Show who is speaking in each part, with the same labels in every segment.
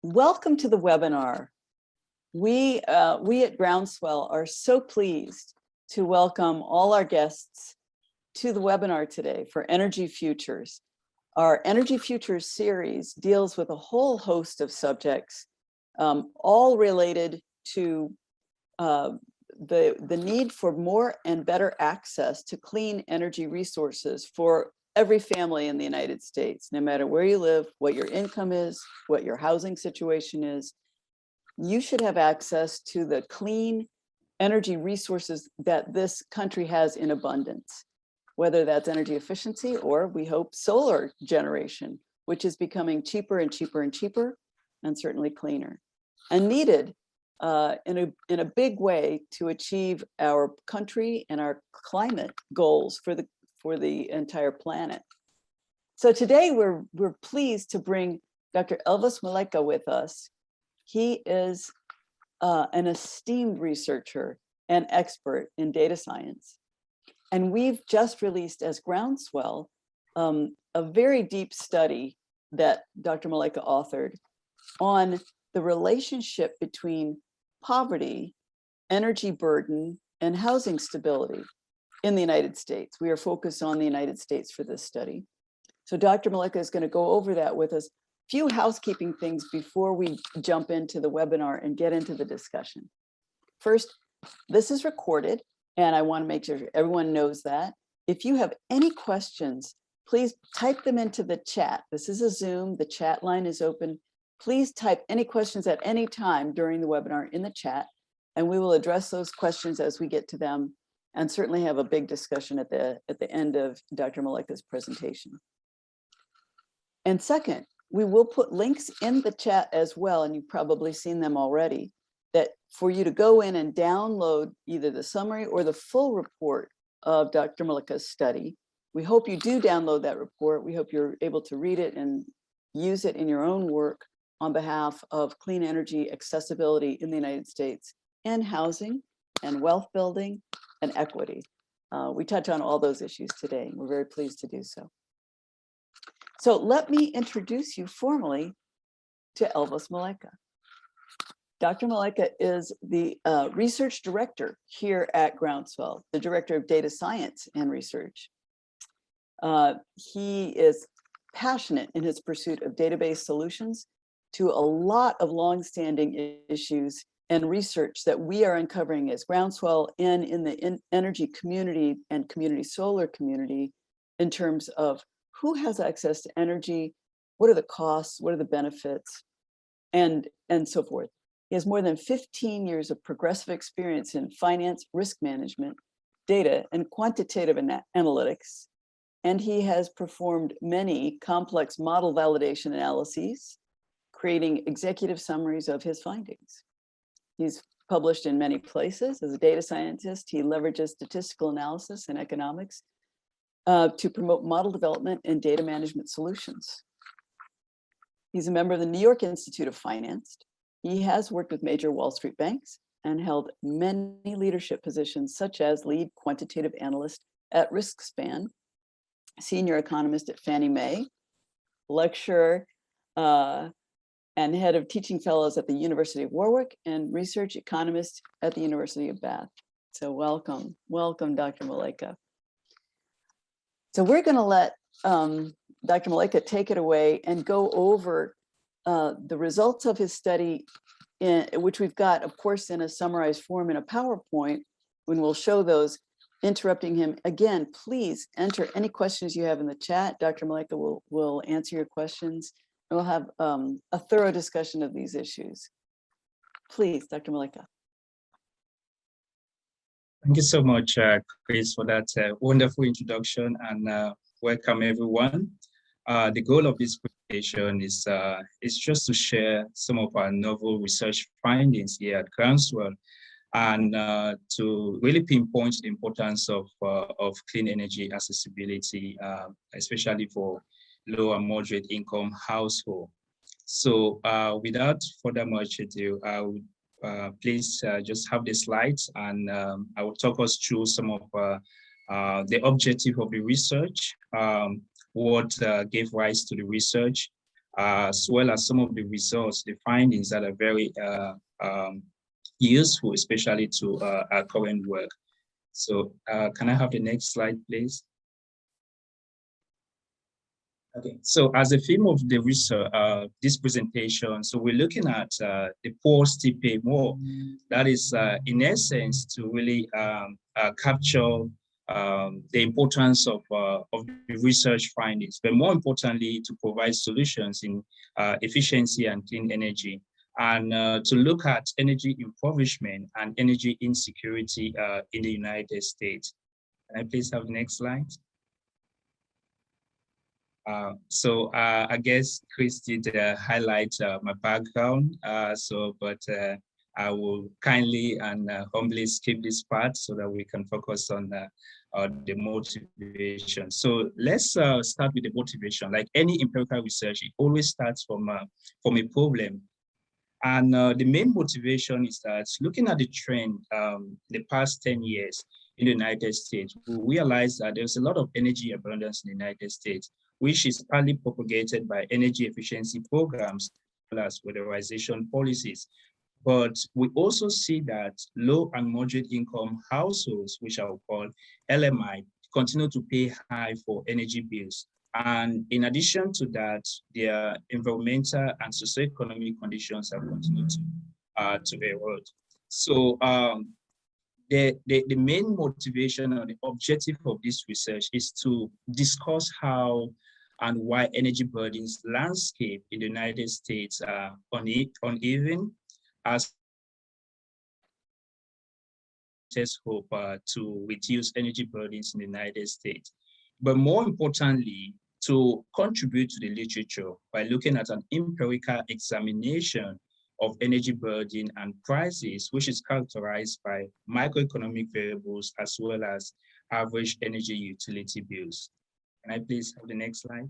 Speaker 1: Welcome to the webinar. We at Groundswell are so pleased to welcome all our guests to the webinar today for Energy Futures. Our Energy Futures series deals with a whole host of subjects, all related to the need for more and better access to clean energy resources for every family in the United States, no matter where you live, what your income is, what your housing situation is. You should have access to the clean energy resources that this country has in abundance, whether that's energy efficiency or, we hope, solar generation, which is becoming cheaper and cheaper and cheaper, and certainly cleaner, and needed in a big way to achieve our country and our climate goals for the entire planet. So today we're pleased to bring Dr. Elvis Moleka with us. He is an esteemed researcher and expert in data science. And we've just released as Groundswell a very deep study that Dr. Moleka authored on the relationship between poverty, energy burden, and housing stability in the United States. We are focused on the United States for this study. So Dr. Moleka is going to go over that with us. Few housekeeping things before we jump into the webinar and get into the discussion. First, this is recorded, and I want to make sure everyone knows that. If you have any questions, please type them into the chat. This is a Zoom, the chat line is open. Please type any questions at any time during the webinar in the chat, and we will address those questions as we get to them, and certainly have a big discussion at the end of Dr. Moleka's presentation. And second, we will put links in the chat as well, and you've probably seen them already, that for you to go in and download either the summary or the full report of Dr. Moleka's study. We hope you do download that report. We hope you're able to read it and use it in your own work on behalf of clean energy accessibility in the United States, and housing and wealth building and equity. We touch on all those issues today, and we're very pleased to do so. So let me introduce you formally to Elvis Moleka. Dr. Moleka is the research director here at Groundswell, the director of data science and research. He is passionate in his pursuit of database solutions to a lot of longstanding issues and research that we are uncovering as Groundswell and in the energy community and community solar community, in terms of who has access to energy, what are the costs, what are the benefits, and so forth. He has more than 15 years of progressive experience in finance, risk management, data, and quantitative analytics. And he has performed many complex model validation analyses, creating executive summaries of his findings. He's published in many places. As a data scientist, he leverages statistical analysis and economics to promote model development and data management solutions. He's a member of the New York Institute of Finance. He has worked with major Wall Street banks and held many leadership positions, such as lead quantitative analyst at RiskSpan, senior economist at Fannie Mae, lecturer and head of teaching fellows at the University of Warwick, and research economist at the University of Bath. So welcome, Dr. Moleka. So we're going to let Dr. Moleka take it away and go over the results of his study, which we've got, of course, in a summarized form in a PowerPoint, when we'll show those. Interrupting him again, please enter any questions you have in the chat. Dr. Moleka will answer your questions. And we'll have a thorough discussion of these issues. Please, Dr. Moleka.
Speaker 2: Thank you so much, Chris, for that wonderful introduction, and welcome everyone. The goal of this presentation is just to share some of our novel research findings here at Groundswell, and to really pinpoint the importance of clean energy accessibility, especially for low and moderate income household. So without further much ado, I would please just have the slides, and I will talk us through some of the objective of the research, what gave rise to the research, as well as some of the results, the findings that are very useful, especially to our current work. So can I have the next slide, please? Okay, so as a theme of the research, this presentation, so we're looking at the poor still pay more. That is, in essence, to really capture the importance of the research findings, but more importantly, to provide solutions in efficiency and clean energy, and to look at energy impoverishment and energy insecurity in the United States. Can I please have the next slide? I guess Chris did highlight my background, but I will kindly and humbly skip this part so that we can focus on the motivation. So let's start with the motivation. Like any empirical research, it always starts from a problem. And the main motivation is that looking at the trend the past 10 years in the United States, we realize that there's a lot of energy abundance in the United States, which is partly propagated by energy efficiency programs as well as weatherization policies. But we also see that low and moderate income households, which I will call LMI, continue to pay high for energy bills. And in addition to that, their environmental and socioeconomic conditions have continued to erode. So the main motivation or the objective of this research is to discuss how and why energy burdens landscape in the United States are uneven, as hope to reduce energy burdens in the United States. But more importantly, to contribute to the literature by looking at an empirical examination of energy burden and prices, which is characterized by microeconomic variables as well as average energy utility bills. Can I please have the next slide?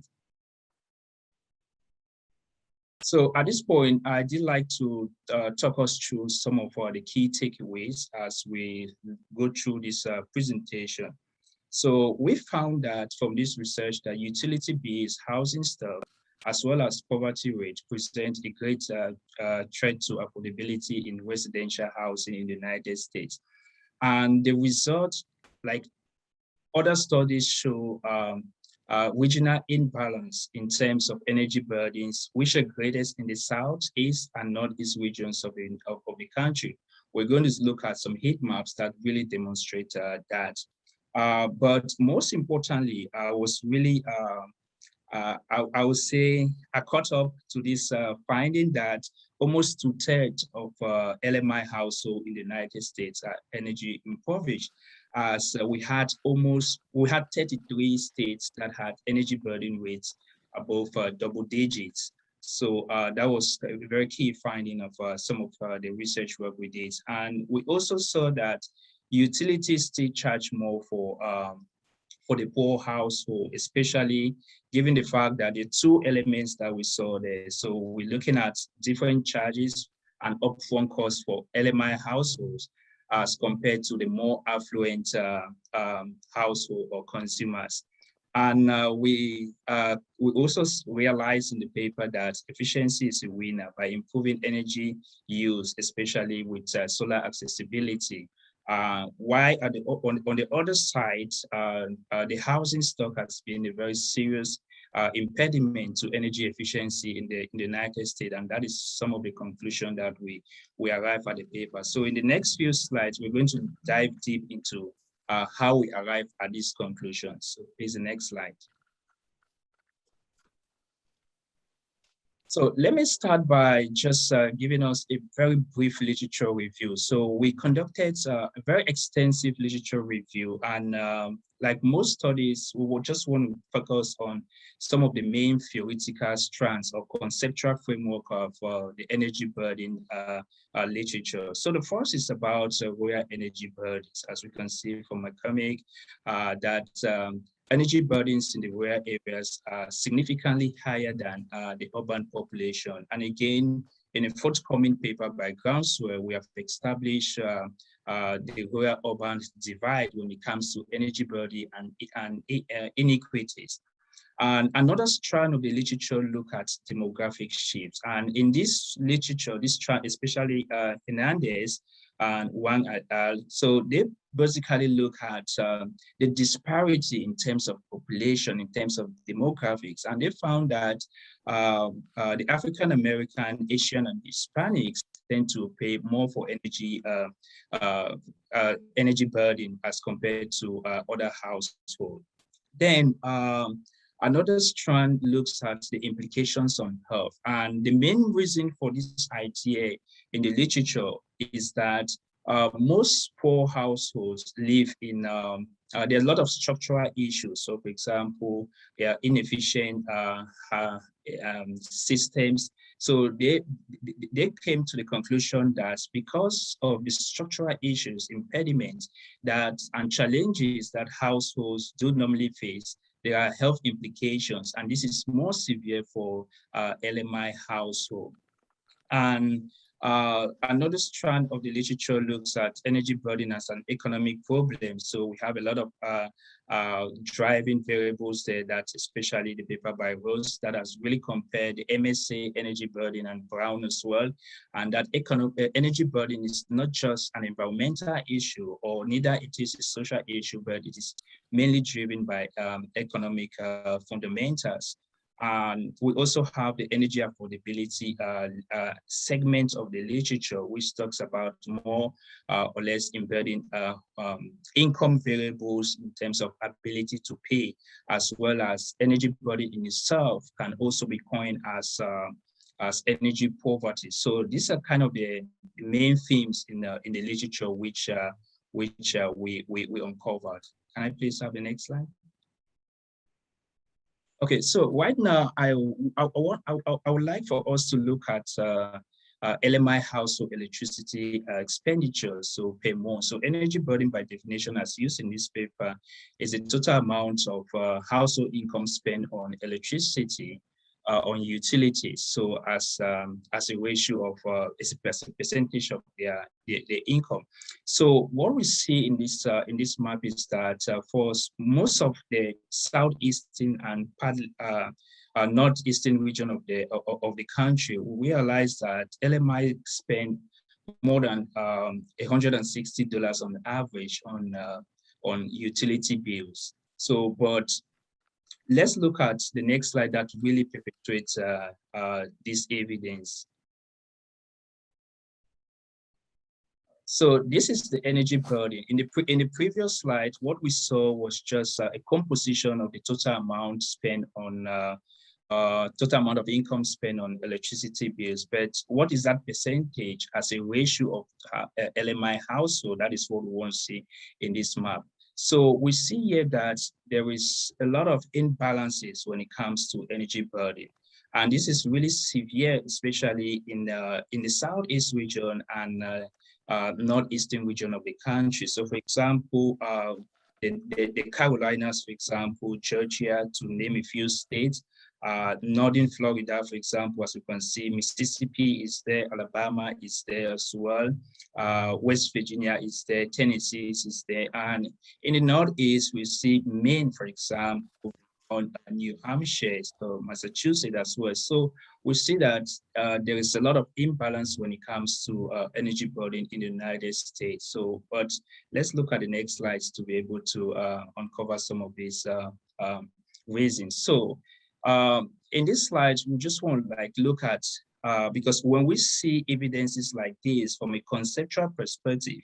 Speaker 2: So at this point, I did like to talk us through some of the key takeaways as we go through this presentation. So we found that from this research that utility bills, housing stock, as well as poverty rate present a great threat to affordability in residential housing in the United States. And the results, like other studies, show regional imbalance in terms of energy burdens, which are greatest in the South, East, and Northeast regions of the country. We're going to look at some heat maps that really demonstrate that. But most importantly, I was really, I would say, I caught up to this finding that almost 2/3 of LMI households in the United States are energy impoverished. So we had 33 states that had energy burden rates above double digits. So that was a very key finding of some of the research work we did. And we also saw that utilities still charge more for the poor household, especially given the fact that the two elements that we saw there. So we're looking at different charges and upfront costs for LMI households as compared to the more affluent household or consumers. And we also realized in the paper that efficiency is a winner by improving energy use, especially with solar accessibility. Why on the other side, the housing stock has been a very serious impediment to energy efficiency in the United States, and that is some of the conclusion that we arrive at the paper. So in the next few slides, we're going to dive deep into how we arrive at these conclusions. So please, the next slide. So let me start by just giving us a very brief literature review. So we conducted a very extensive literature review, and like most studies, we will just want to focus on some of the main theoretical strands or conceptual framework of the energy burden literature. So the first is about rural energy burdens. As we can see from my comic, that energy burdens in the rural areas are significantly higher than the urban population. And again, in a forthcoming paper by Groundswell, we have established the rural-urban divide when it comes to energy burden and inequities. And another strand of the literature look at demographic shifts. And in this literature, this strand, especially Hernandez and Wang et al., so they basically look at the disparity in terms of population, in terms of demographics. And they found that the African American, Asian, and Hispanics tend to pay more for energy burden as compared to other households. Then another strand looks at the implications on health. And the main reason for this idea in the literature is that most poor households live in, there are a lot of structural issues. So for example, inefficient systems. So they came to the conclusion that because of the structural issues, impediments and challenges that households do normally face, there are health implications, and this is more severe for LMI household. And another strand of the literature looks at energy burden as an economic problem. So we have a lot of driving variables there, that's especially the paper by Rose that has really compared the MSA energy burden and Brown as well. And that energy burden is not just an environmental issue, or neither it is a social issue, but it is mainly driven by economic fundamentals. And we also have the energy affordability segment of the literature, which talks about more or less embedding income variables in terms of ability to pay, as well as energy burden in itself can also be coined as energy poverty. So these are kind of the main themes in the literature which we uncovered. Can I please have the next slide? Okay, so right now, I would like for us to look at LMI household electricity expenditures, so per month. So energy burden by definition, as used in this paper, is the total amount of household income spent on electricity, on utilities. So as a ratio of as a percentage of their income. So what we see in this map is that for most of the southeastern and northeastern region of the country, we realize that LMI spend more than $160 on average on utility bills. So, but let's look at the next slide that really perpetuates this evidence. So this is the energy burden. In the previous slide, what we saw was just a composition of the total amount spent on total amount of income spent on electricity bills. But what is that percentage as a ratio of LMI household? That is what we want to see in this map. So we see here that there is a lot of imbalances when it comes to energy burden. And this is really severe, especially in the Southeast region and northeastern region of the country. So for example, the Carolinas, for example, Georgia, to name a few states, northern Florida, for example, as you can see, Mississippi is there, Alabama is there as well, West Virginia is there, Tennessee is there, and in the Northeast, we see Maine, for example, on New Hampshire, so Massachusetts as well. So we see that there is a lot of imbalance when it comes to energy burden in the United States. So, but let's look at the next slides to be able to uncover some of these reasons. So in this slide, we just want to look at, because when we see evidences like this from a conceptual perspective,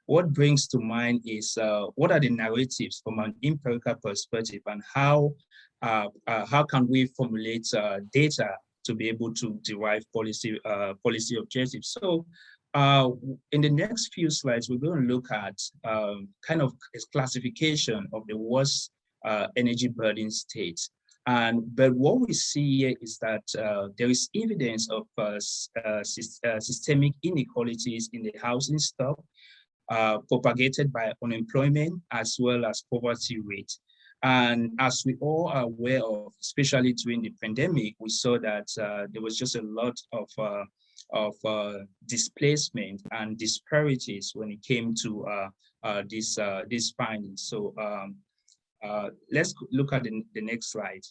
Speaker 2: what brings to mind is what are the narratives from an empirical perspective, and how can we formulate data to be able to derive policy objectives. So in the next few slides, we're going to look at kind of a classification of the worst energy burden states. But what we see here is that there is evidence of systemic inequalities in the housing stock, propagated by unemployment as well as poverty rate. And as we all are aware of, especially during the pandemic, we saw that there was just a lot of displacement and disparities when it came to these findings. So let's look at the next slide.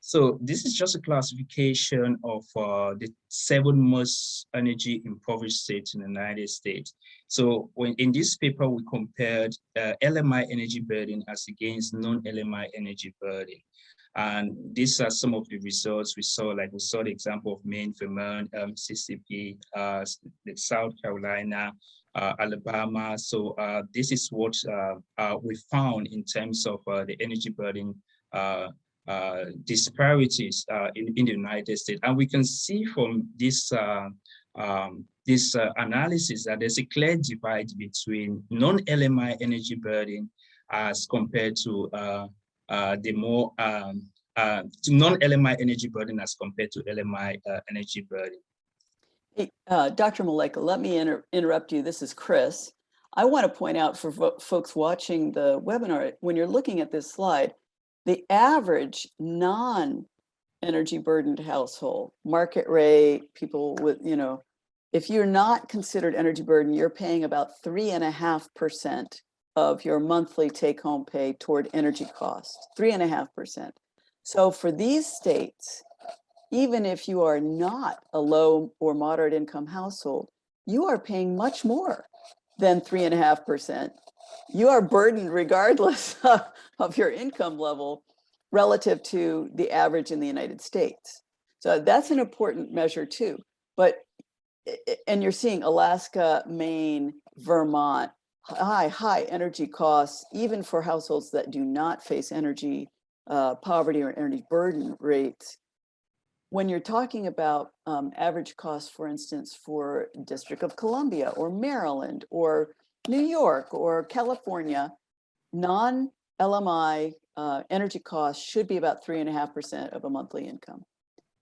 Speaker 2: So this is just a classification of the 7 most energy impoverished states in the United States. So when in this paper, we compared LMI energy burden as against non-LMI energy burden. And these are some of the results we saw. Like we saw the example of Maine, Vermont, Mississippi, South Carolina, Alabama. So this is what we found in terms of the energy burden disparities in the United States. And we can see from this analysis that there's a clear divide between non-LMI energy burden as compared to the more to non-LMI energy burden as compared to LMI energy burden.
Speaker 1: Hey, Dr. Moleka, let me interrupt you. This is Chris. I want to point out for folks watching the webinar, when you're looking at this slide, the average non-energy burdened household, market rate, people with, if you're not considered energy burden, you're paying about 3.5% of your monthly take-home pay toward energy costs, 3.5%. So for these states, even if you are not a low or moderate income household, you are paying much more than 3.5%. You are burdened regardless of your income level relative to the average in the United States. So that's an important measure too. But, and you're seeing Alaska, Maine, Vermont, high energy costs, even for households that do not face energy poverty or energy burden rates. When you're talking about average costs, for instance, for District of Columbia or Maryland or New York or California, non-LMI energy costs should be about 3.5% of a monthly income.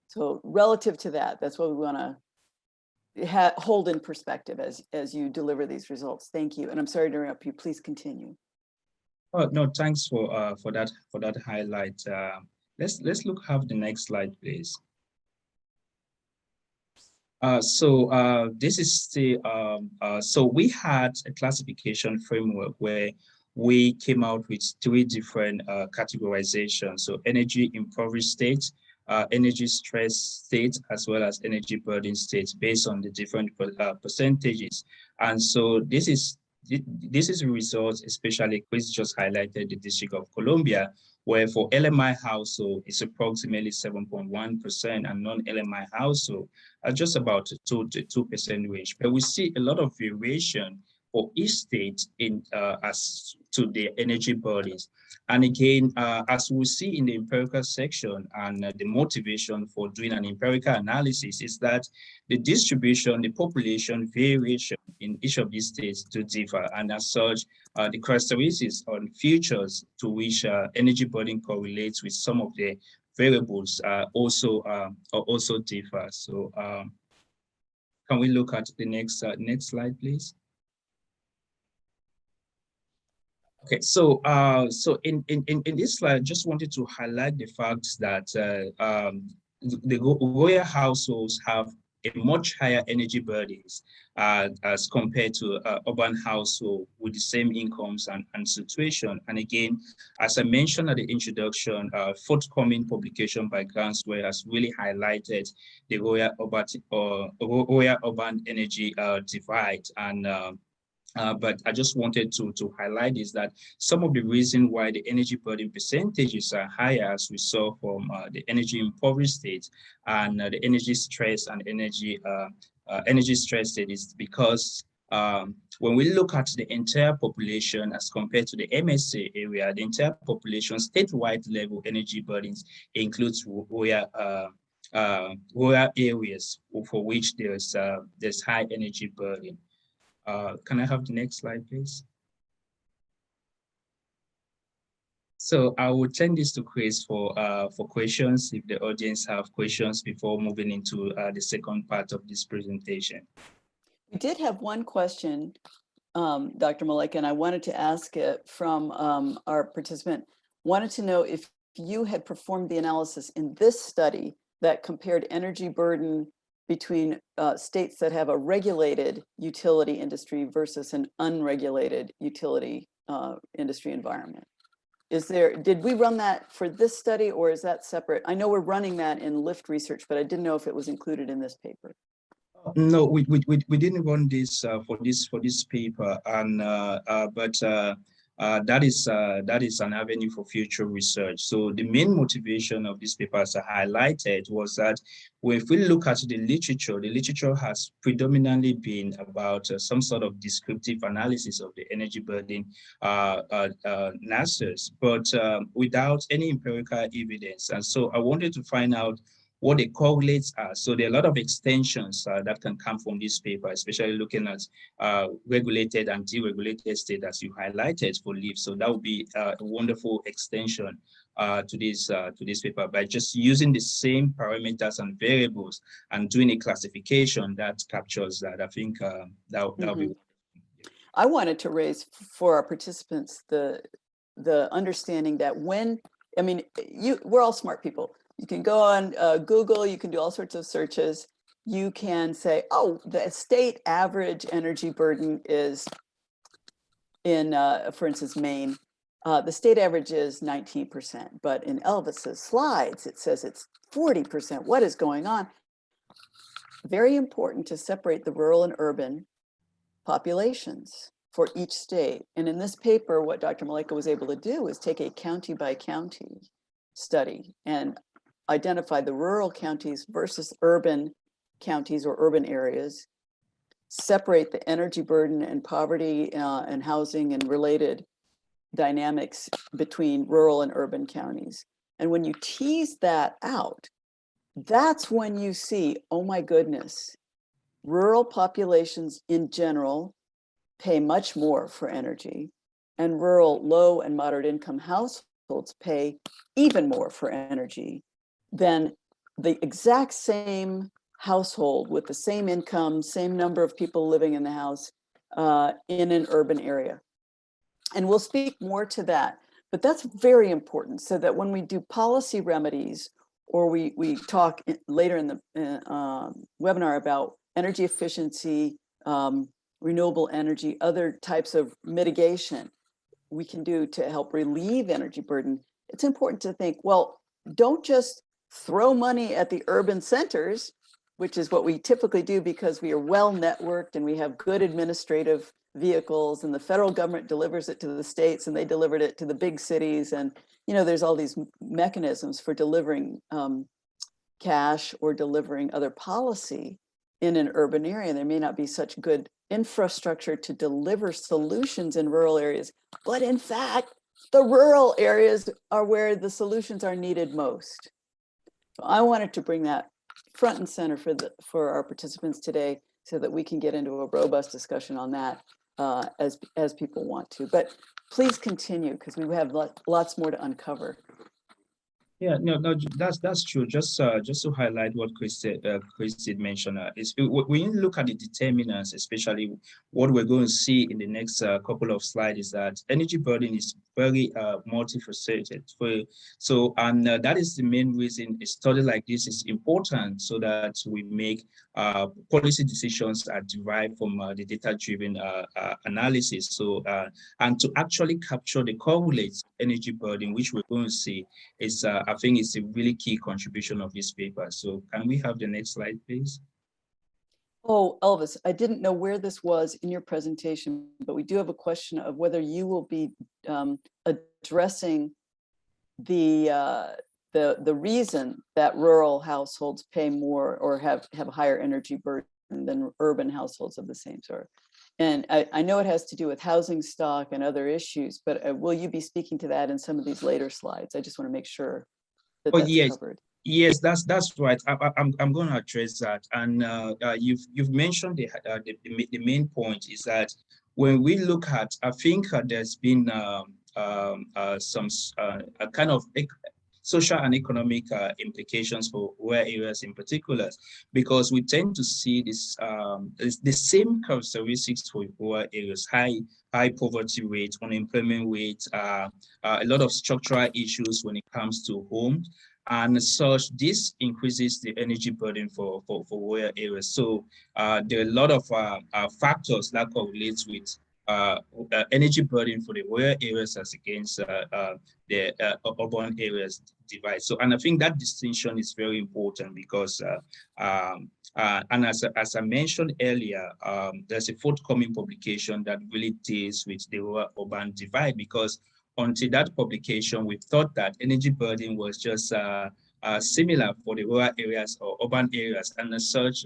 Speaker 1: So relative to that, that's what we want to hold in perspective as you deliver these results. Thank you. And I'm sorry to interrupt you. Please continue.
Speaker 2: Oh, no, thanks for that highlight. Let's have the next slide, please. This is the, so we had a classification framework where we came out with 3 different categorizations. So energy impoverished states, energy stressed states, as well as energy burden states based on the different percentages. And so this is results, especially Chris just highlighted the District of Columbia, where for LMI household, it's approximately 7.1%, and non-LMI household are just about 2% range. But we see a lot of variation for each state in as to their energy burdens. And again, as we see in the empirical section, and the motivation for doing an empirical analysis is that the distribution, the population variation in each of these states do differ. And as such, the characteristics on features to which energy burden correlates with some of the variables also differ. So can we look at the next slide, please? Okay, so in this slide, I just wanted to highlight the fact that the rural households have a much higher energy burdens as compared to urban household with the same incomes and situation. And again, as I mentioned at the introduction, forthcoming publication by Groundswell has really highlighted the rural urban energy divide. And but I just wanted to highlight is that some of the reason why the energy burden percentages are higher, as we saw from the energy impoverished states and the energy stress and energy stress state, is because when we look at the entire population as compared to the MSA area, the entire population statewide level energy burdens includes rural areas for which there's high energy burden. Can I have the next slide, please? So I will turn this to Chris for questions, if the audience have questions before moving into the second part of this presentation.
Speaker 1: We did have one question, Dr. Moleka, and I wanted to ask it from our participant. Wanted to know if you had performed the analysis in this study that compared energy burden between states that have a regulated utility industry versus an unregulated utility industry environment. did we run that for this study, or is that separate? I know we're running that in LIFT research, but I didn't know if it was included in this paper.
Speaker 2: No, we didn't run this for this paper, and that is an avenue for future research. So the main motivation of this paper, as I highlighted, was that if we look at the literature has predominantly been about some sort of descriptive analysis of the energy burden NASAs, but without any empirical evidence. And so I wanted to find out what the correlates are. So there are a lot of extensions that can come from this paper, especially looking at regulated and deregulated state, as you highlighted for LIFT. So that would be a wonderful extension to this paper by just using the same parameters and variables and doing a classification that captures that. I think that'll be.
Speaker 1: I wanted to raise for our participants the understanding that we're all smart people. You can go on Google, you can do all sorts of searches. You can say, oh, the state average energy burden is in, for instance, Maine. The state average is 19%, but in Elvis's slides, it says it's 40%. What is going on? Very important to separate the rural and urban populations for each state. And in this paper, what Dr. Moleka was able to do is take a county by county study and identify the rural counties versus urban counties or urban areas, separate the energy burden and poverty and housing and related dynamics between rural and urban counties. And when you tease that out, that's when you see, oh my goodness, rural populations in general pay much more for energy, and rural low and moderate income households pay even more for energy than the exact same household with the same income, same number of people living in the house in an urban area. And we'll speak more to that, but that's very important so that when we do policy remedies, or we talk later in the webinar about energy efficiency, renewable energy, other types of mitigation we can do to help relieve energy burden, it's important to think, well, don't just throw money at the urban centers, which is what we typically do because we are well networked and we have good administrative vehicles, and the federal government delivers it to the states and they delivered it to the big cities. And, there's all these mechanisms for delivering cash or delivering other policy in an urban area. There may not be such good infrastructure to deliver solutions in rural areas, but in fact, the rural areas are where the solutions are needed most. So I wanted to bring that front and center for our participants today so that we can get into a robust discussion on that as people want to. But please continue, because we have lots more to uncover.
Speaker 2: Yeah, no, that's true. Just to highlight what Chris did mention, is when you look at the determinants, especially what we're going to see in the next couple of slides, is that energy burden is very multifaceted. That is the main reason a study like this is important, so that we make policy decisions that derive from the data-driven analysis. So and to actually capture the correlates energy burden, which we're going to see, is I think it's a really key contribution of this paper. So can we have the next slide, please?
Speaker 1: Oh, Elvis, I didn't know where this was in your presentation, but we do have a question of whether you will be addressing the reason that rural households pay more or have a higher energy burden than urban households of the same sort. And I know it has to do with housing stock and other issues, but will you be speaking to that in some of these later slides? I just want to make sure that that's covered.
Speaker 2: Yes, that's right. I'm going to address that. And you've mentioned the main point is that when we look at, I think there's been some kind of social and economic implications for rural areas in particular, because we tend to see this the same characteristics for rural areas: high poverty rate, unemployment rate, a lot of structural issues when it comes to homes. And such, this increases the energy burden for rural areas. So there are a lot of factors that correlate with energy burden for the rural areas as against the urban areas divide. So, and I think that distinction is very important because, and as I mentioned earlier, there's a forthcoming publication that really deals with the rural-urban divide, because until that publication, we thought that energy burden was just similar for the rural areas or urban areas, and as such,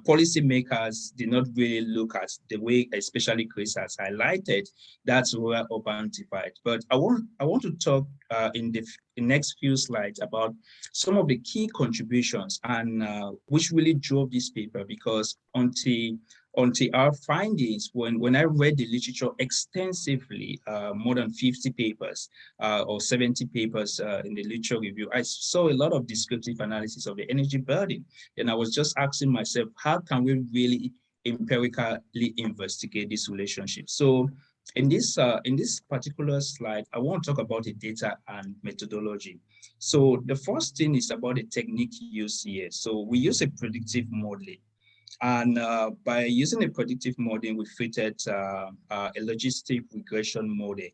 Speaker 2: policymakers did not really look at the way, especially Chris has highlighted, that's rural-urban divide. But I want to talk in the next few slides about some of the key contributions and which really drove this paper, because until our findings, when I read the literature extensively, more than 50 papers or 70 papers in the literature review, I saw a lot of descriptive analysis of the energy burden. And I was just asking myself, how can we really empirically investigate this relationship? So in this particular slide, I want to talk about the data and methodology. So the first thing is about the technique used here. So we use a predictive modeling. And by using a predictive modeling, we fitted a logistic regression model.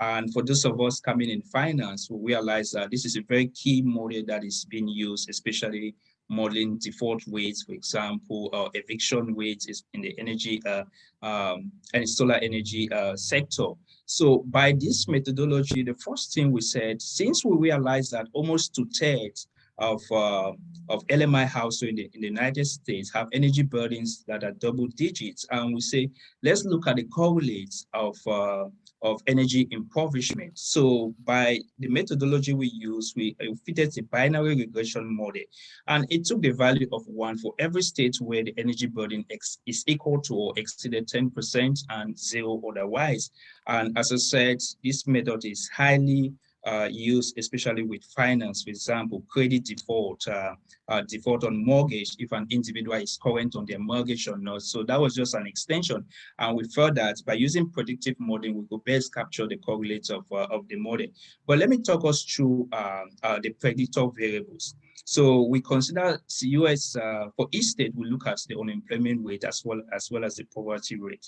Speaker 2: And for those of us coming in finance, we realize that this is a very key model that is being used, especially modeling default rates, for example, or eviction rates is in the energy and solar energy sector. So by this methodology, the first thing we said, since we realized that almost 2/3 of LMI households in the United States have energy burdens that are double digits, and we say, let's look at the correlates of energy impoverishment. So by the methodology we use, we fitted a binary regression model, and it took the value of 1 for every state where the energy burden is equal to or exceeded 10% and 0 otherwise. And as I said, this method is highly used, especially with finance, for example, credit default, default on mortgage, if an individual is current on their mortgage or not. So that was just an extension. And we felt that by using predictive modeling, we could best capture the correlates of the model. But let me talk us through the predictor variables. So we consider US, for each state, we look at the unemployment rate as well as the poverty rate.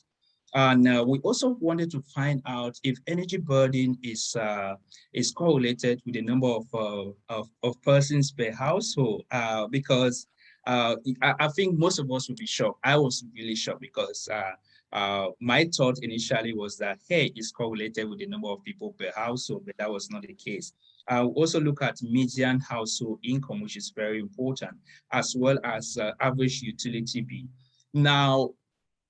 Speaker 2: And we also wanted to find out if energy burden is correlated with the number of persons per household, because I think most of us would be shocked. I was really shocked because my thought initially was that, hey, it's correlated with the number of people per household, but that was not the case. We also look at median household income, which is very important, as well as average utility bill. Now,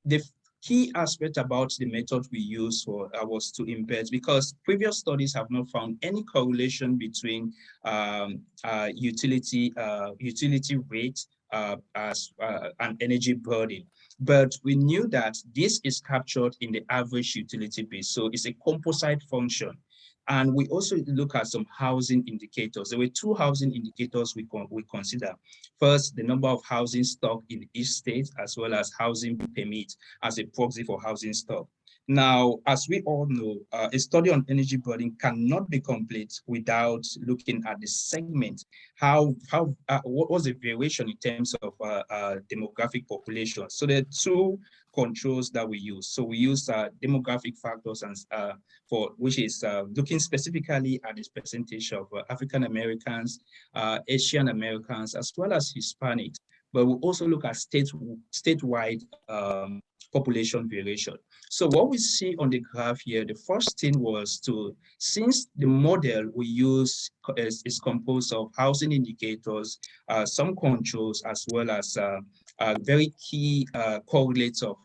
Speaker 2: the key aspect about the method we use was to embed, because previous studies have not found any correlation between utility rate and energy burden. But we knew that this is captured in the average utility bill. So it's a composite function. And we also look at some housing indicators. There were 2 housing indicators we consider. First, the number of housing stock in each state, as well as housing permit as a proxy for housing stock. Now, as we all know, a study on energy burden cannot be complete without looking at the segment. What was the variation in terms of demographic population? So there are 2 controls that we use. So we use demographic factors, and which is looking specifically at the percentage of African Americans, Asian Americans, as well as Hispanics. But we also look at statewide population variation. So what we see on the graph here, the first thing was since the model we use is composed of housing indicators, some controls, as well as very key correlates of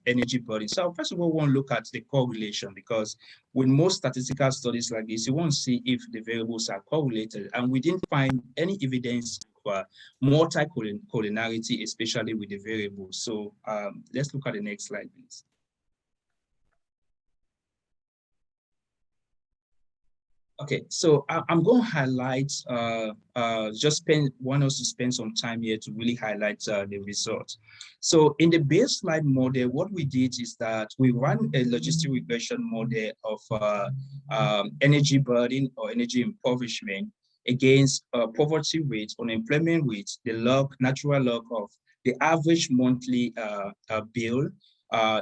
Speaker 2: energy burden. So first of all, we want to look at the correlation, because with most statistical studies like this, you want to see if the variables are correlated, and we didn't find any evidence of multi-collinearity, especially with the variables. So let's look at the next slide, please. Okay, so I'm going to highlight, want us to spend some time here to really highlight the results. So in the baseline model, what we did is that we ran a logistic regression model of energy burden or energy impoverishment against poverty rates, unemployment rates, the natural log of the average monthly bill,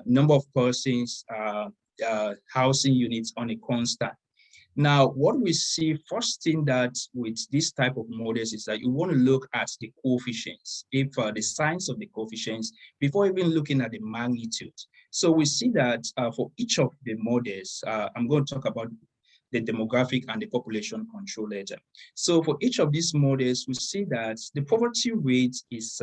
Speaker 2: number of persons, housing units on a constant. Now, what we see first thing that with this type of models is that you want to look at the coefficients, if the signs of the coefficients, before even looking at the magnitude. So we see that for each of the models, I'm going to talk about the demographic and the population control later. So for each of these models, we see that the poverty rate is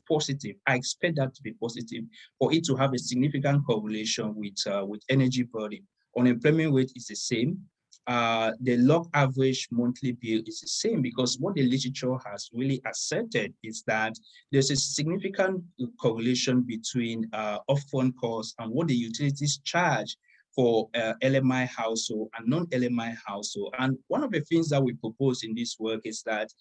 Speaker 2: positive. I expect that to be positive for it to have a significant correlation with energy burden. Unemployment rate is the same. The log average monthly bill is the same, because what the literature has really asserted is that there's a significant correlation between upfront costs and what the utilities charge for LMI household and non-LMI household. And one of the things that we propose in this work is that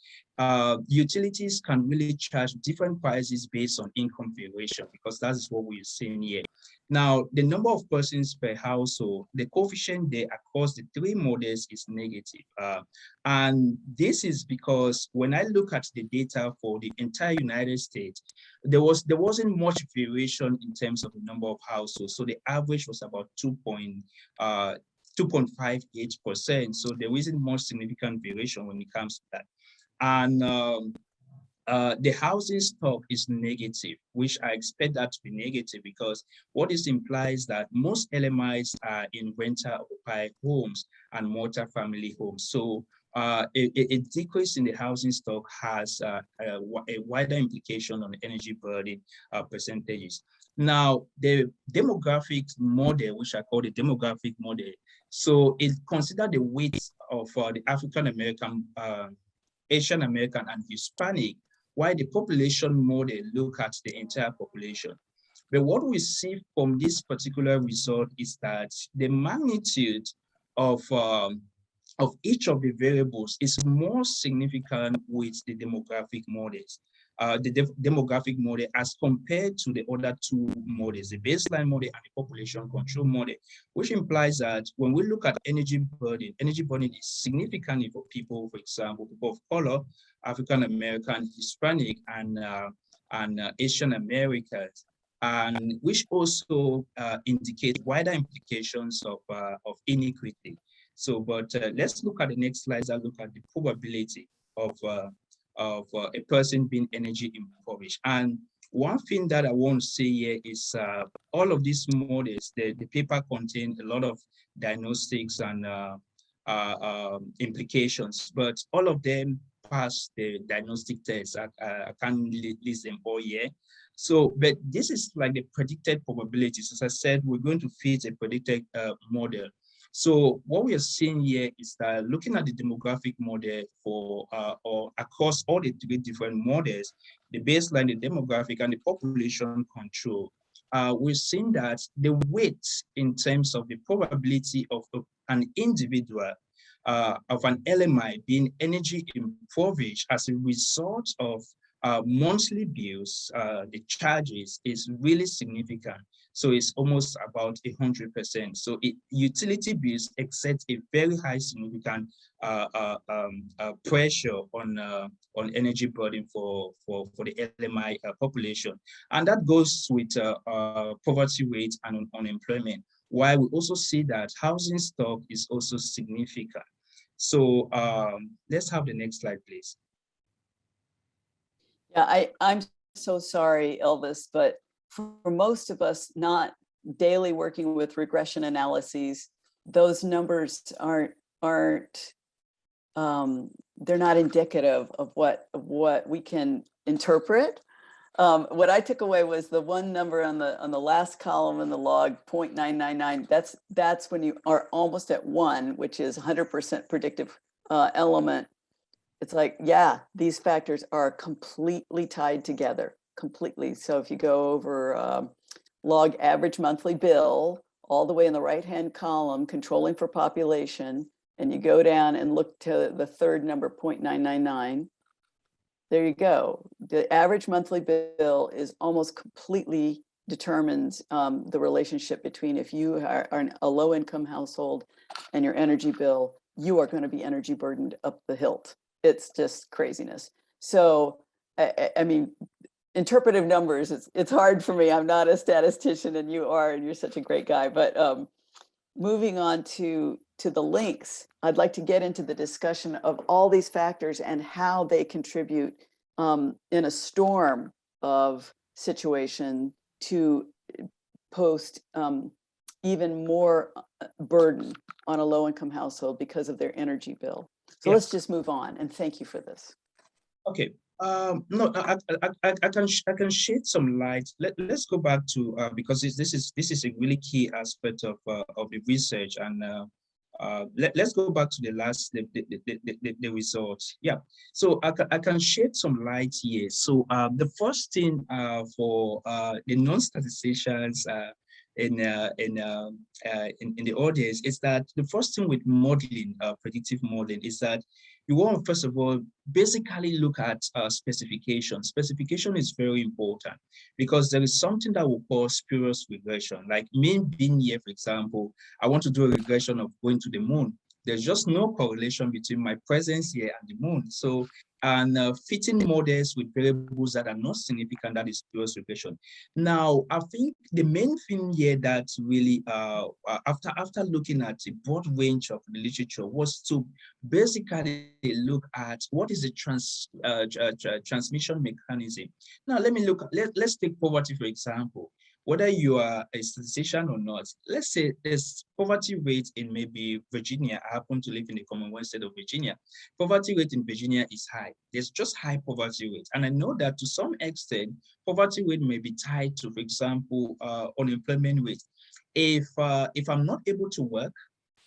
Speaker 2: utilities can really charge different prices based on income variation, because that is what we're seeing here. Now, the number of persons per household, the coefficient there across the three models is negative. And this is because when I look at the data for the entire United States, there wasn't much variation in terms of the number of households. So the average was about 2.58%. So there isn't much significant variation when it comes to that. And the housing stock is negative, which I expect that to be negative, because what this implies that most LMIs are in renter-occupied homes and multi-family homes. So a decrease in the housing stock has a wider implication on energy burden percentages. Now, the demographic model, which I call the demographic model, so it considers the weight of the African American, Asian American, and Hispanic, while the population model look at the entire population. But what we see from this particular result is that the magnitude of each of the variables is more significant with the demographic models. The demographic model as compared to the other two models, the baseline model and the population control model, which implies that when we look at energy burden is significantly for people, for example, people of color, African American, Hispanic, and Asian Americans, and which also indicate wider implications of inequity. So, but let's look at the next slide. I look at the probability of a person being energy impoverished. And one thing that I want to say here is all of these models, the paper contain a lot of diagnostics and implications, but all of them pass the diagnostic test. I can't list them all here. So, but this is like the predicted probabilities. As I said, we're going to fit a predicted model. So what we are seeing here is that looking at the demographic model for or across all the three different models, the baseline, the demographic, and the population control, we're seeing that the weight in terms of the probability of an individual of an LMI being energy impoverished as a result of monthly bills, the charges is really significant. So it's almost about 100%. So utility bills exert a very high significant pressure on energy burden for the LMI population. And that goes with poverty rate and unemployment, while we also see that housing stock is also significant. So let's have the next slide, please.
Speaker 1: Yeah, I'm so sorry, Elvis, but for most of us not daily working with regression analyses, those numbers aren't they're not indicative of what we can interpret. What I took away was the one number on the last column in the log, 0.999. That's when you are almost at 1, which is 100% predictive element. It's like, yeah, these factors are completely tied together, completely. So if you go over log average monthly bill, all the way in the right-hand column, controlling for population, and you go down and look to the third number, 0.999, there you go. The average monthly bill is almost completely determines the relationship between if you are a low-income household and your energy bill, you are going to be energy burdened up the hilt. It's just craziness. So, I mean, interpretive numbers. It's hard for me. I'm not a statistician, and you are, and you're such a great guy. But moving on to the links, I'd like to get into the discussion of all these factors and how they contribute in a storm of situation to post even more burden on a low-income household because of their energy bill. So let's just move on, and thank you for this.
Speaker 2: Okay. No, I can shed some light. Let's go back to because this is a really key aspect of the research, and let's go back to the last the results. Yeah. So I can shed some light here. So the first thing for the non-statisticians in the audience is that the first thing with modeling, predictive modeling, is that you want to first of all basically look at specification. Specification is very important because there is something that we call spurious regression. Like me being here, for example, I want to do a regression of going to the moon. There's just no correlation between my presence here and the moon. So, and fitting models with variables that are not significant, that is spurious regression. Now, I think the main thing here that really, after looking at a broad range of the literature, was to basically look at what is the transmission mechanism. Now, let's take poverty, for example. Whether you are a statistician or not, let's say there's poverty rate in maybe Virginia. I happen to live in the Commonwealth state of Virginia. Poverty rate in Virginia is high. There's just high poverty rate. And I know that to some extent, poverty rate may be tied to, for example, unemployment rate. If I'm not able to work,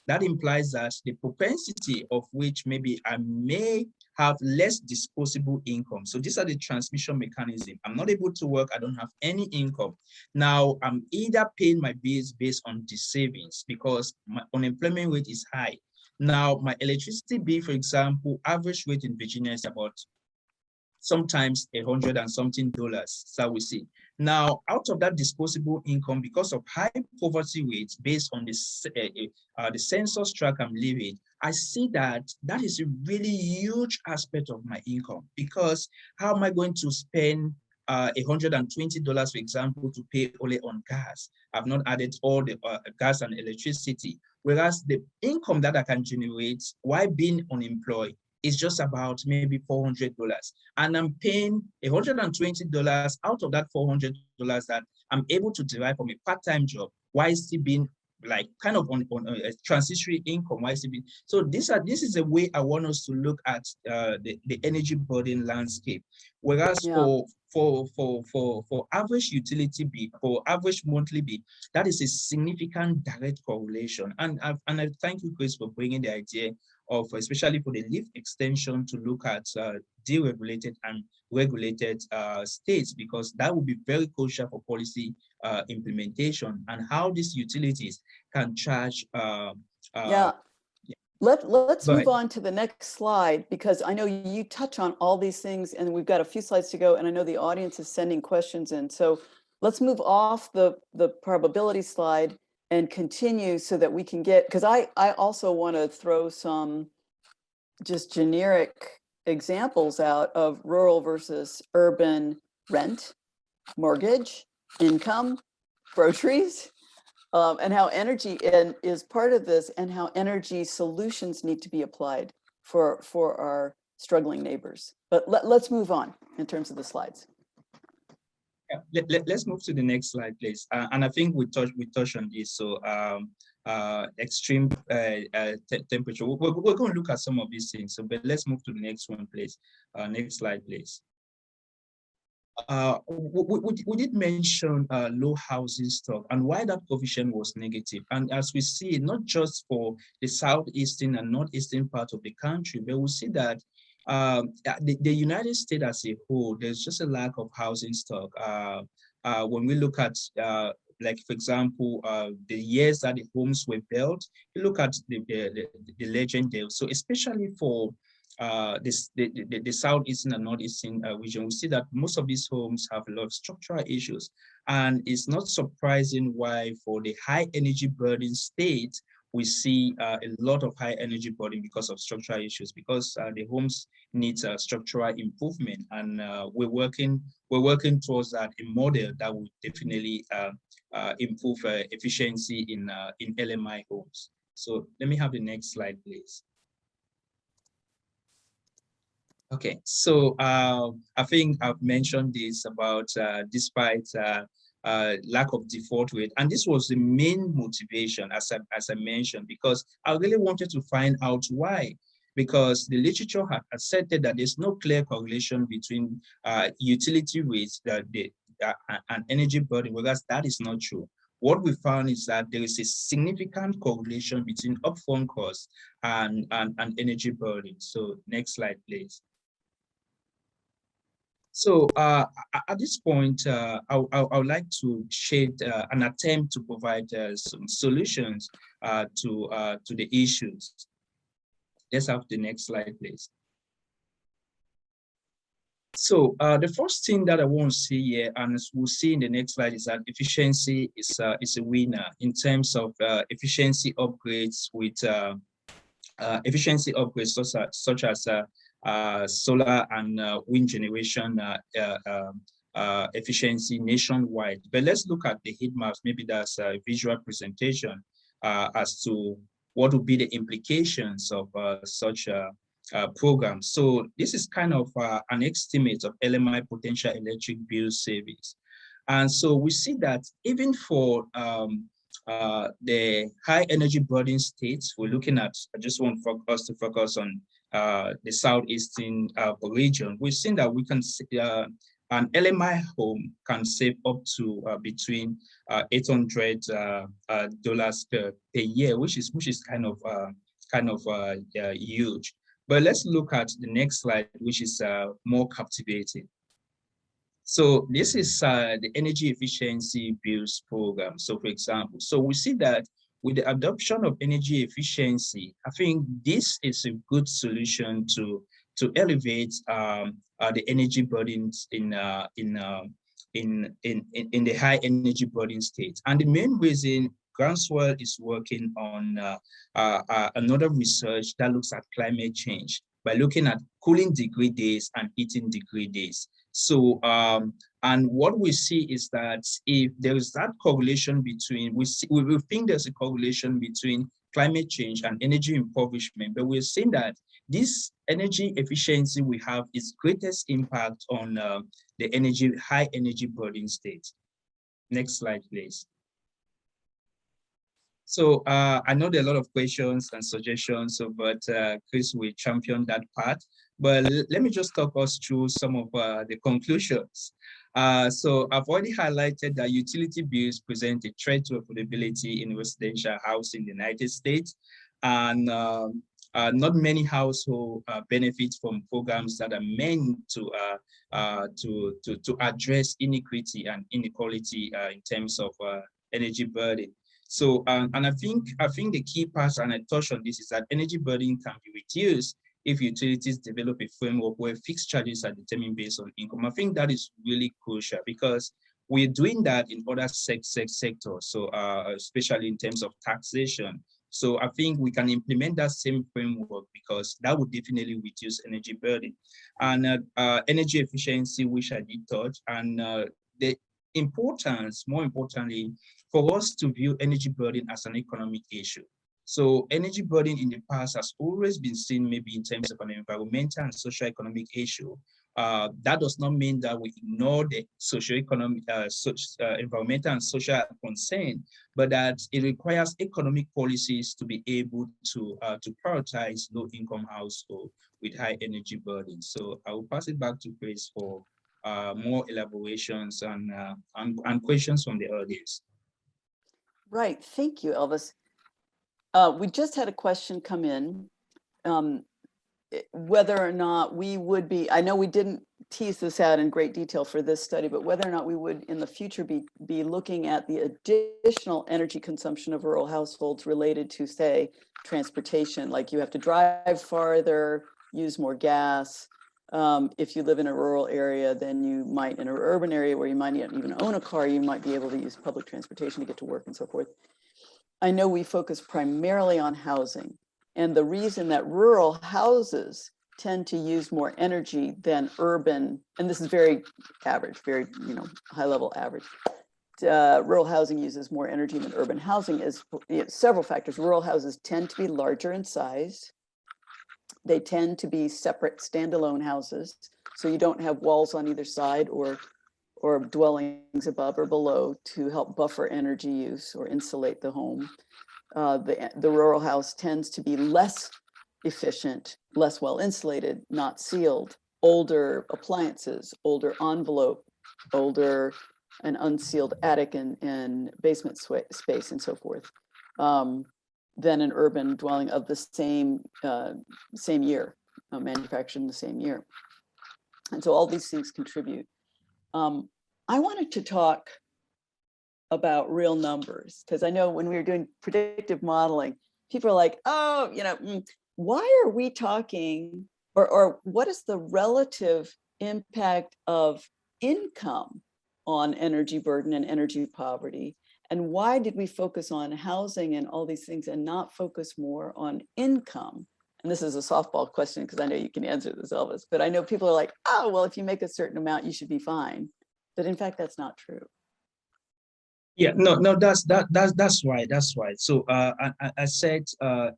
Speaker 2: that implies that the propensity of which maybe I may have less disposable income. So these are the transmission mechanism. I'm not able to work, I don't have any income. Now I'm either paying my bills based on the savings because my unemployment rate is high. Now my electricity bill, for example, average rate in Virginia is about sometimes $100 and something, so we see. Now, out of that disposable income, because of high poverty rates based on the census tract I'm living, I see that that is a really huge aspect of my income, because how am I going to spend $120, for example, to pay only on gas? I've not added all the gas and electricity, whereas the income that I can generate while being unemployed is just about maybe $400. And I'm paying $120 out of that $400 that I'm able to derive from a part-time job while still being like kind of on a transitory income. While still being. So this is a way I want us to look at the energy burden landscape. Whereas for average utility bill, for average monthly bill, that is a significant direct correlation. And I thank you, Chris, for bringing the idea of, especially for the lift extension, to look at deregulated and regulated states, because that would be very crucial for policy implementation and how these utilities can charge.
Speaker 1: Let's move on to the next slide, because I know you touch on all these things and we've got a few slides to go, and I know the audience is sending questions in. So let's move off the probability slide and continue so that we can get, because I also want to throw some just generic examples out of rural versus urban rent, mortgage, income, groceries, and how energy is part of this, and how energy solutions need to be applied for our struggling neighbors. But let's move on in terms of the slides.
Speaker 2: Let's move to the next slide, please. And I think we touched on this. So extreme temperature. We're going to look at some of these things. So, but let's move to the next one, please. Next slide, please. We did mention low housing stock and why that coefficient was negative. And as we see, not just for the southeastern and northeastern part of the country, but we see that the United States as a whole, there's just a lack of housing stock. When we look at, like, for example, the years that the homes were built, you look at the legend there. So especially for the southeastern and northeastern region, we see that most of these homes have a lot of structural issues. And it's not surprising why, for the high energy burden state, we see a lot of high energy burden because of structural issues, because the homes need structural improvement, and we're working towards that, a model that will definitely improve efficiency in LMI homes. So let me have the next slide, please. Okay, so I think I've mentioned this about despite lack of default rate, and this was the main motivation, as I mentioned, because I really wanted to find out why. Because the literature had asserted that there's no clear correlation between utility rates and energy burden, whereas that is not true. What we found is that there is a significant correlation between upfront costs and energy burden. So next slide, please. So at this point, I would like to shade an attempt to provide some solutions to the issues. Let's have the next slide, please. So the first thing that I want to see here, and as we'll see in the next slide, is that efficiency is a winner in terms of efficiency upgrades with efficiency upgrades such as solar and wind generation efficiency nationwide. But let's look at the heat maps. Maybe that's a visual presentation as to what would be the implications of such programs. So this is kind of an estimate of LMI potential electric bill savings. And so we see that even for the high energy burden states, we're looking at, I just want us to focus on the southeastern region. We've seen that we can see an LMI home can save up to between $800 per year, which is kind of huge. But let's look at the next slide, which is more captivating. So this is the energy efficiency bills program. So for example, so we see that with the adoption of energy efficiency, I think this is a good solution to elevate the energy burdens in the high energy burden states. And the main reason Groundswell is working on another research that looks at climate change by looking at cooling degree days and heating degree days. So, and what we see is that if there is that correlation between, we think there's a correlation between climate change and energy impoverishment, but we're seeing that this energy efficiency we have is greatest impact on the high energy burden state. Next slide, please. So I know there are a lot of questions and suggestions, but Chris will champion that part. But let me just talk us through some of the conclusions. So I've already highlighted that utility bills present a threat to affordability in residential housing in the United States. And not many households benefit from programs that are meant to address inequity and inequality in terms of energy burden. So, and I think the key part, and I touched on this, is that energy burden can be reduced if utilities develop a framework where fixed charges are determined based on income. I think that is really crucial because we're doing that in other sectors, so especially in terms of taxation. So I think we can implement that same framework because that would definitely reduce energy burden. And energy efficiency, which I did touch, and the importance, more importantly, for us to view energy burden as an economic issue. So energy burden in the past has always been seen maybe in terms of an environmental and social economic issue. That does not mean that we ignore the socio-economic, environmental and social concern, but that it requires economic policies to be able to prioritize low-income households with high energy burden. So I will pass it back to Chris for more elaborations and questions from the audience.
Speaker 1: Right, thank you, Elvis. We just had a question come in, whether or not we would be, I know we didn't tease this out in great detail for this study, but whether or not we would in the future be looking at the additional energy consumption of rural households related to, say, transportation, like you have to drive farther, use more gas. If you live in a rural area, then you might, in an urban area where you might not even own a car, you might be able to use public transportation to get to work and so forth. I know we focus primarily on housing, and the reason that rural houses tend to use more energy than urban, and this is very average, very, high level average. Rural housing uses more energy than urban housing is several factors. Rural houses tend to be larger in size. They tend to be separate standalone houses. So you don't have walls on either side or dwellings above or below to help buffer energy use or insulate the home. The rural house tends to be less efficient, less well insulated, not sealed, older appliances, older envelope, older and unsealed attic and basement space and so forth, than an urban dwelling of the same year, manufactured in the same year. And so all these things contribute. I wanted to talk about real numbers, because I know when we were doing predictive modeling, people are like, oh, why are we talking, or what is the relative impact of income on energy burden and energy poverty? And why did we focus on housing and all these things and not focus more on income? And this is a softball question because I know you can answer this, Elvis, but I know people are like, oh, well, if you make a certain amount, you should be fine. But in fact, that's not true.
Speaker 2: Yeah, no, that's right. That's right. So I said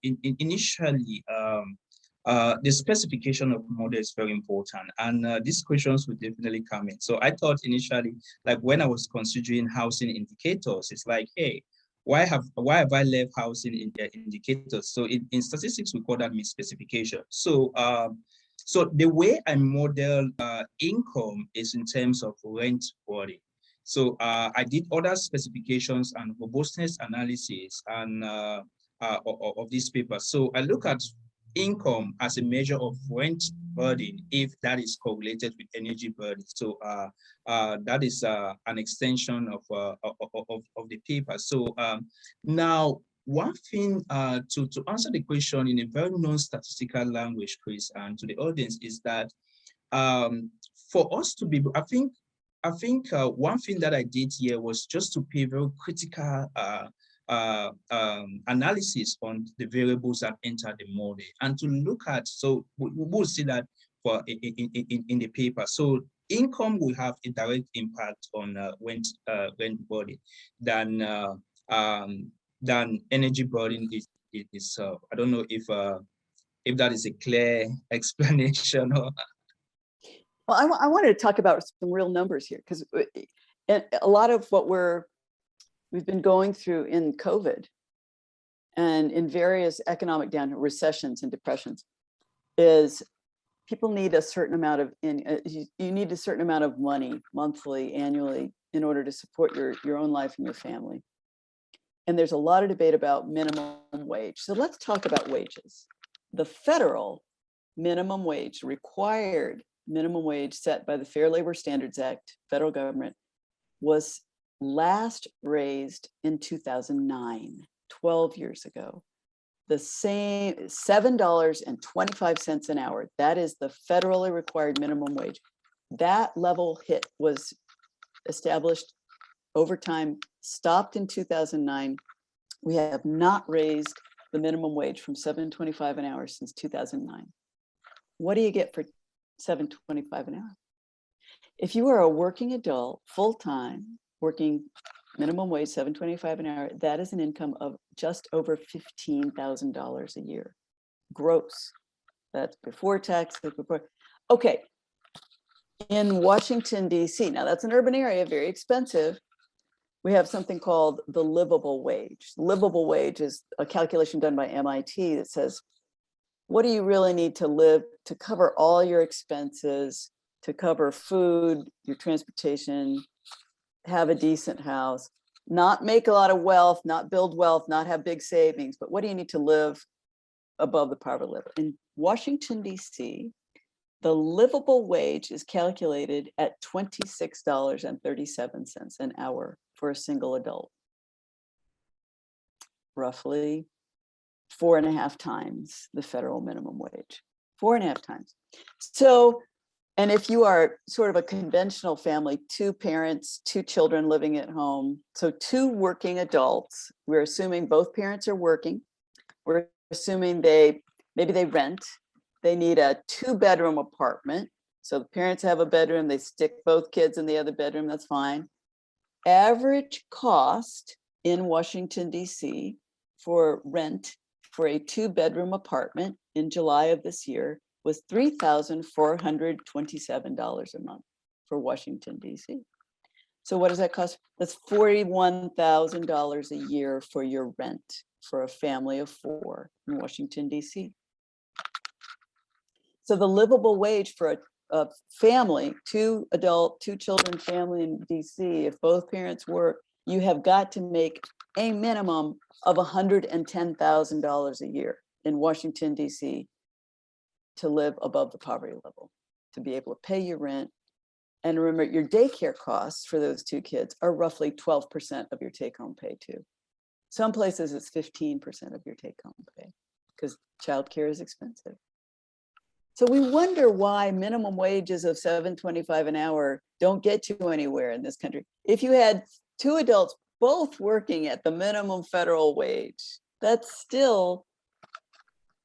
Speaker 2: initially, the specification of model is very important, and these questions will definitely come in. So I thought initially, like when I was considering housing indicators, it's like, hey, why have I left housing indicators? So in statistics, we call that misspecification. So so the way I model income is in terms of rent burden. So I did other specifications and robustness analysis and of this paper. So I look at income as a measure of rent burden if that is correlated with energy burden. So that is an extension of the paper. So now one thing to answer the question in a very non-statistical language, Chris, and to the audience is that for us to be, I think one thing that I did here was just to pay very critical analysis on the variables that enter the model and to look at, so we will see that for in the paper. So income will have a direct impact on rent burden than energy burden is. I don't know if that is a clear explanation or.
Speaker 1: Well, I wanted to talk about some real numbers here, because a lot of what we've been going through in COVID and in various economic recessions and depressions is people need a certain amount of you need a certain amount of money monthly, annually, in order to support your own life and your family. And there's a lot of debate about minimum wage. So let's talk about wages. The federal minimum wage, required minimum wage set by the Fair Labor Standards Act, federal government, was last raised in 2009, 12 years ago. The same $7.25 an hour. That is the federally required minimum wage. That level hit was established over time, stopped in 2009. We have not raised the minimum wage from $7.25 an hour since 2009. What do you get for $7.25 an hour? If you are a working adult, full-time, working minimum wage, $7.25 an hour, that is an income of just over $15,000 a year, gross. That's before tax. Okay, in Washington, D.C., now that's an urban area, very expensive. We have something called the livable wage. Livable wage is a calculation done by MIT that says, what do you really need to live to cover all your expenses, to cover food, your transportation, have a decent house, not make a lot of wealth, not build wealth, not have big savings, but what do you need to live above the poverty level? In Washington, D.C., the livable wage is calculated at $26.37 an hour for a single adult, roughly 4.5 times the federal minimum wage, 4.5 times. So And if you are sort of a conventional family, 2 parents, 2 children living at home, so 2 working adults, we're assuming both parents are working. We're assuming maybe they rent. They need a 2-bedroom apartment. So the parents have a bedroom, they stick both kids in the other bedroom, that's fine. Average cost in Washington, D.C. for rent for a 2-bedroom apartment in July of this year was $3,427 a month for Washington, D.C. So what does that cost? That's $41,000 a year for your rent for a family of 4 in Washington, D.C. So the livable wage for a family, 2 adult, 2 children family in DC, if both parents work, you have got to make a minimum of $110,000 a year in Washington, DC to live above the poverty level, to be able to pay your rent. And remember, your daycare costs for those 2 kids are roughly 12% of your take-home pay too. Some places it's 15% of your take-home pay because childcare is expensive. So we wonder why minimum wages of $7.25 an hour don't get you anywhere in this country. If you had 2 adults both working at the minimum federal wage, that's still,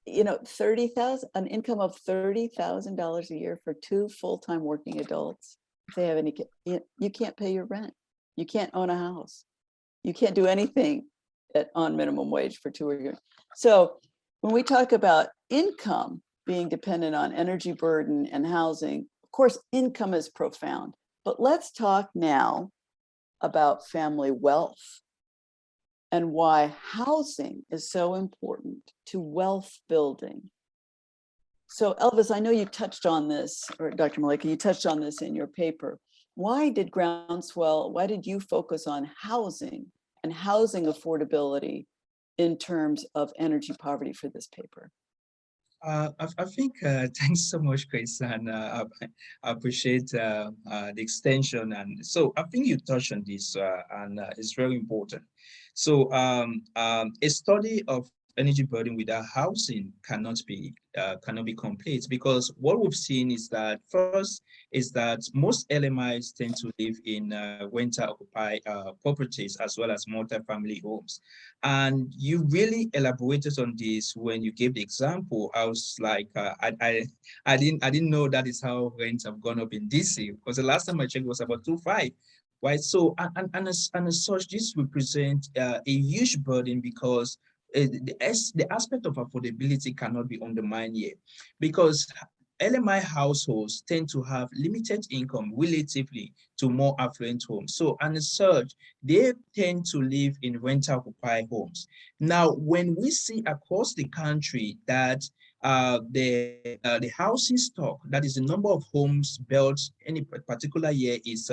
Speaker 1: 30,000, an income of $30,000 a year for 2 full-time working adults. If they have any, you can't pay your rent. You can't own a house. You can't do anything on minimum wage for 2 years. So when we talk about income being dependent on energy burden and housing, of course, income is profound. But let's talk now about family wealth and why housing is so important to wealth building. So Elvis, I know you touched on this, or Dr. Moleka, you touched on this in your paper. Why did you focus on housing and housing affordability in terms of energy poverty for this paper?
Speaker 2: I think thanks so much, Chris, and I appreciate the extension. And so I think you touched on this, and it's very important. So a study of energy burden without housing cannot be complete, because what we've seen is that first is that most LMIs tend to live in renter occupied properties as well as multi-family homes. And you really elaborated on this when you gave the example. I was like, I didn't know that is how rents have gone up in DC, because the last time I checked was about 2.5. Right. So, and as such, this represents a huge burden, because the aspect of affordability cannot be undermined here, because LMI households tend to have limited income relatively to more affluent homes. So, and as such, they tend to live in renter-occupied homes. Now, when we see across the country that the housing stock, that is the number of homes built any particular year, is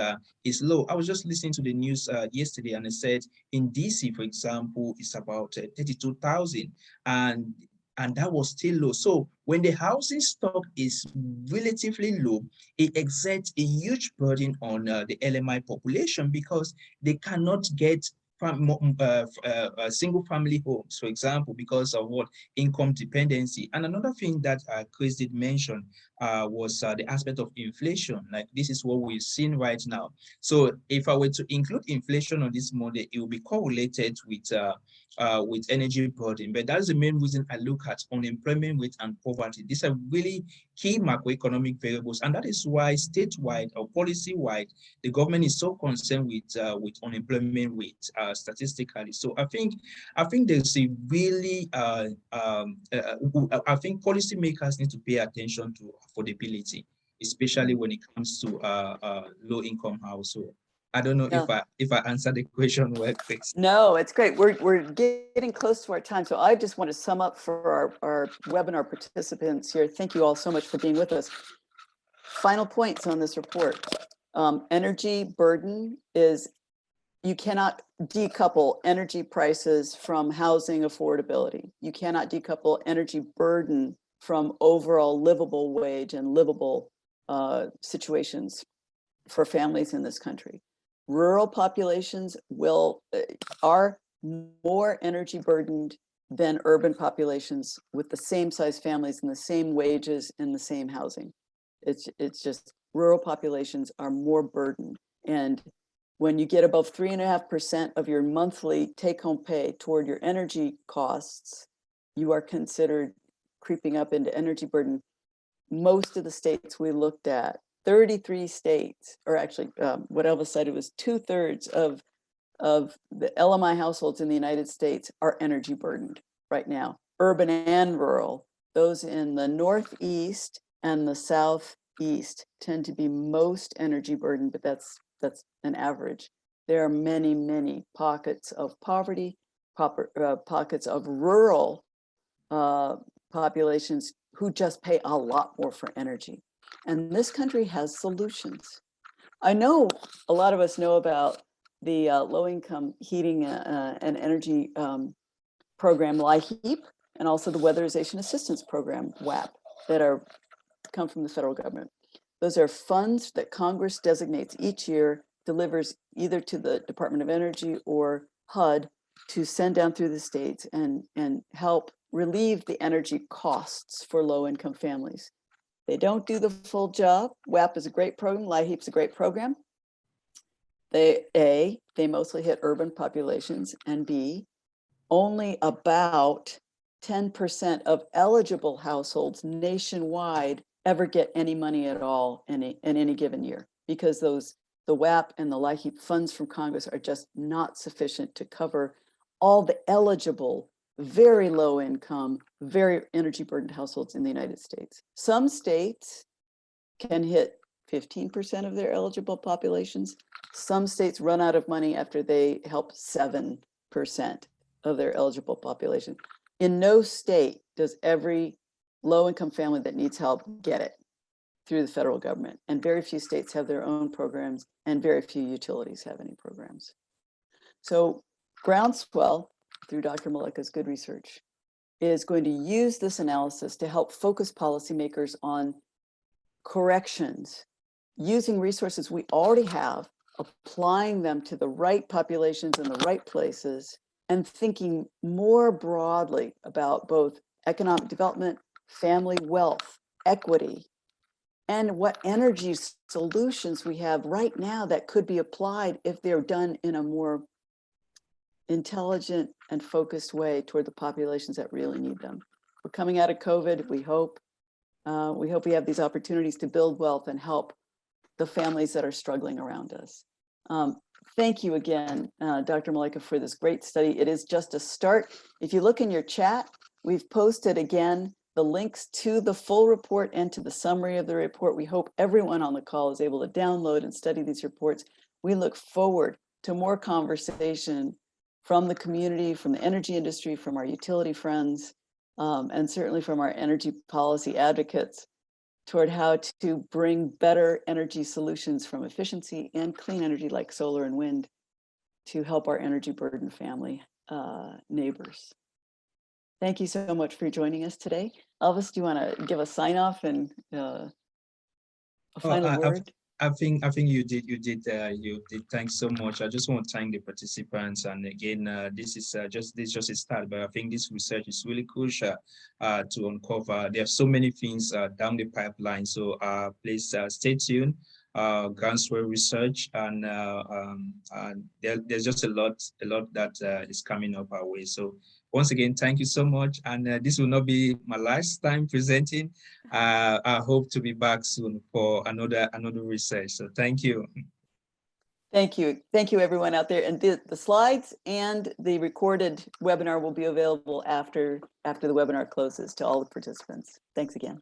Speaker 2: low. I was just listening to the news yesterday, and it said in DC, for example, it's about 32,000, and that was still low. So when the housing stock is relatively low, it exerts a huge burden on the LMI population, because they cannot get single family homes, for example, because of what income dependency. And another thing that Chris did mention was the aspect of inflation. Like, this is what we've seen right now. So if I were to include inflation on this model, it will be correlated with energy burden. But that's the main reason I look at unemployment rate and poverty. These are really key macroeconomic variables, and that is why statewide or policy-wide, the government is so concerned with unemployment rate statistically. So I think there's a really I think policymakers need to pay attention to affordability, especially when it comes to low-income household. I don't know if I answered the question well, Chris.
Speaker 1: No, it's great. We're getting close to our time. So I just want to sum up for our webinar participants here. Thank you all so much for being with us. Final points on this report. Energy burden is, you cannot decouple energy prices from housing affordability. You cannot decouple energy burden from overall livable wage and livable situations for families in this country. Rural populations are more energy burdened than urban populations with the same size families and the same wages and the same housing. It's just rural populations are more burdened. And when you get above 3.5% of your monthly take-home pay toward your energy costs, you are considered creeping up into energy burden. Most of the states we looked at, 33 states, or actually what Elvis said, it was 2/3 of the LMI households in the United States are energy burdened right now, urban and rural. Those in the Northeast and the Southeast tend to be most energy burdened, but that's an average. There are many, many pockets of poverty, pockets of rural populations who just pay a lot more for energy. And this country has solutions. I know a lot of us know about the low-income heating and energy program, LIHEAP, and also the Weatherization Assistance Program, WAP, that come from the federal government. Those are funds that Congress designates each year, delivers either to the Department of Energy or HUD to send down through the states and help relieve the energy costs for low-income families. They don't do the full job. WAP is a great program. LIHEAP's a great program. They mostly hit urban populations, and B, only about 10% of eligible households nationwide ever get any money at all in any given year, because the WAP and the LIHEAP funds from Congress are just not sufficient to cover all the eligible, very low income, very energy burdened households in the United States. Some states can hit 15% of their eligible populations. Some states run out of money after they help 7% of their eligible population. In no state does every low-income family that needs help get it through the federal government. And very few states have their own programs, and very few utilities have any programs. So Groundswell, through Dr. Moleka's good research, is going to use this analysis to help focus policymakers on corrections, using resources we already have, applying them to the right populations in the right places, and thinking more broadly about both economic development, family wealth, equity, and what energy solutions we have right now that could be applied if they're done in a more intelligent and focused way toward the populations that really need them. We're coming out of COVID, we hope. We hope we have these opportunities to build wealth and help the families that are struggling around us. Thank you again, Dr. Moleka, for this great study. It is just a start. If you look in your chat, we've posted again the links to the full report and to the summary of the report. We hope everyone on the call is able to download and study these reports. We look forward to more conversation from the community, from the energy industry, from our utility friends, and certainly from our energy policy advocates toward how to bring better energy solutions from efficiency and clean energy like solar and wind to help our energy burdened family neighbors. Thank you so much for joining us today. Elvis, do you want to give a sign off and a final word?
Speaker 2: I think you did. Thanks so much. I just want to thank the participants. And again, this is just a start, but I think this research is really crucial to uncover. There are so many things down the pipeline. So please stay tuned. Groundswell research, and there's just a lot that is coming up our way. So once again, thank you so much. And this will not be my last time presenting. I hope to be back soon for another research. So thank you.
Speaker 1: Thank you. Thank you, everyone out there. And the slides and the recorded webinar will be available after the webinar closes to all the participants. Thanks again.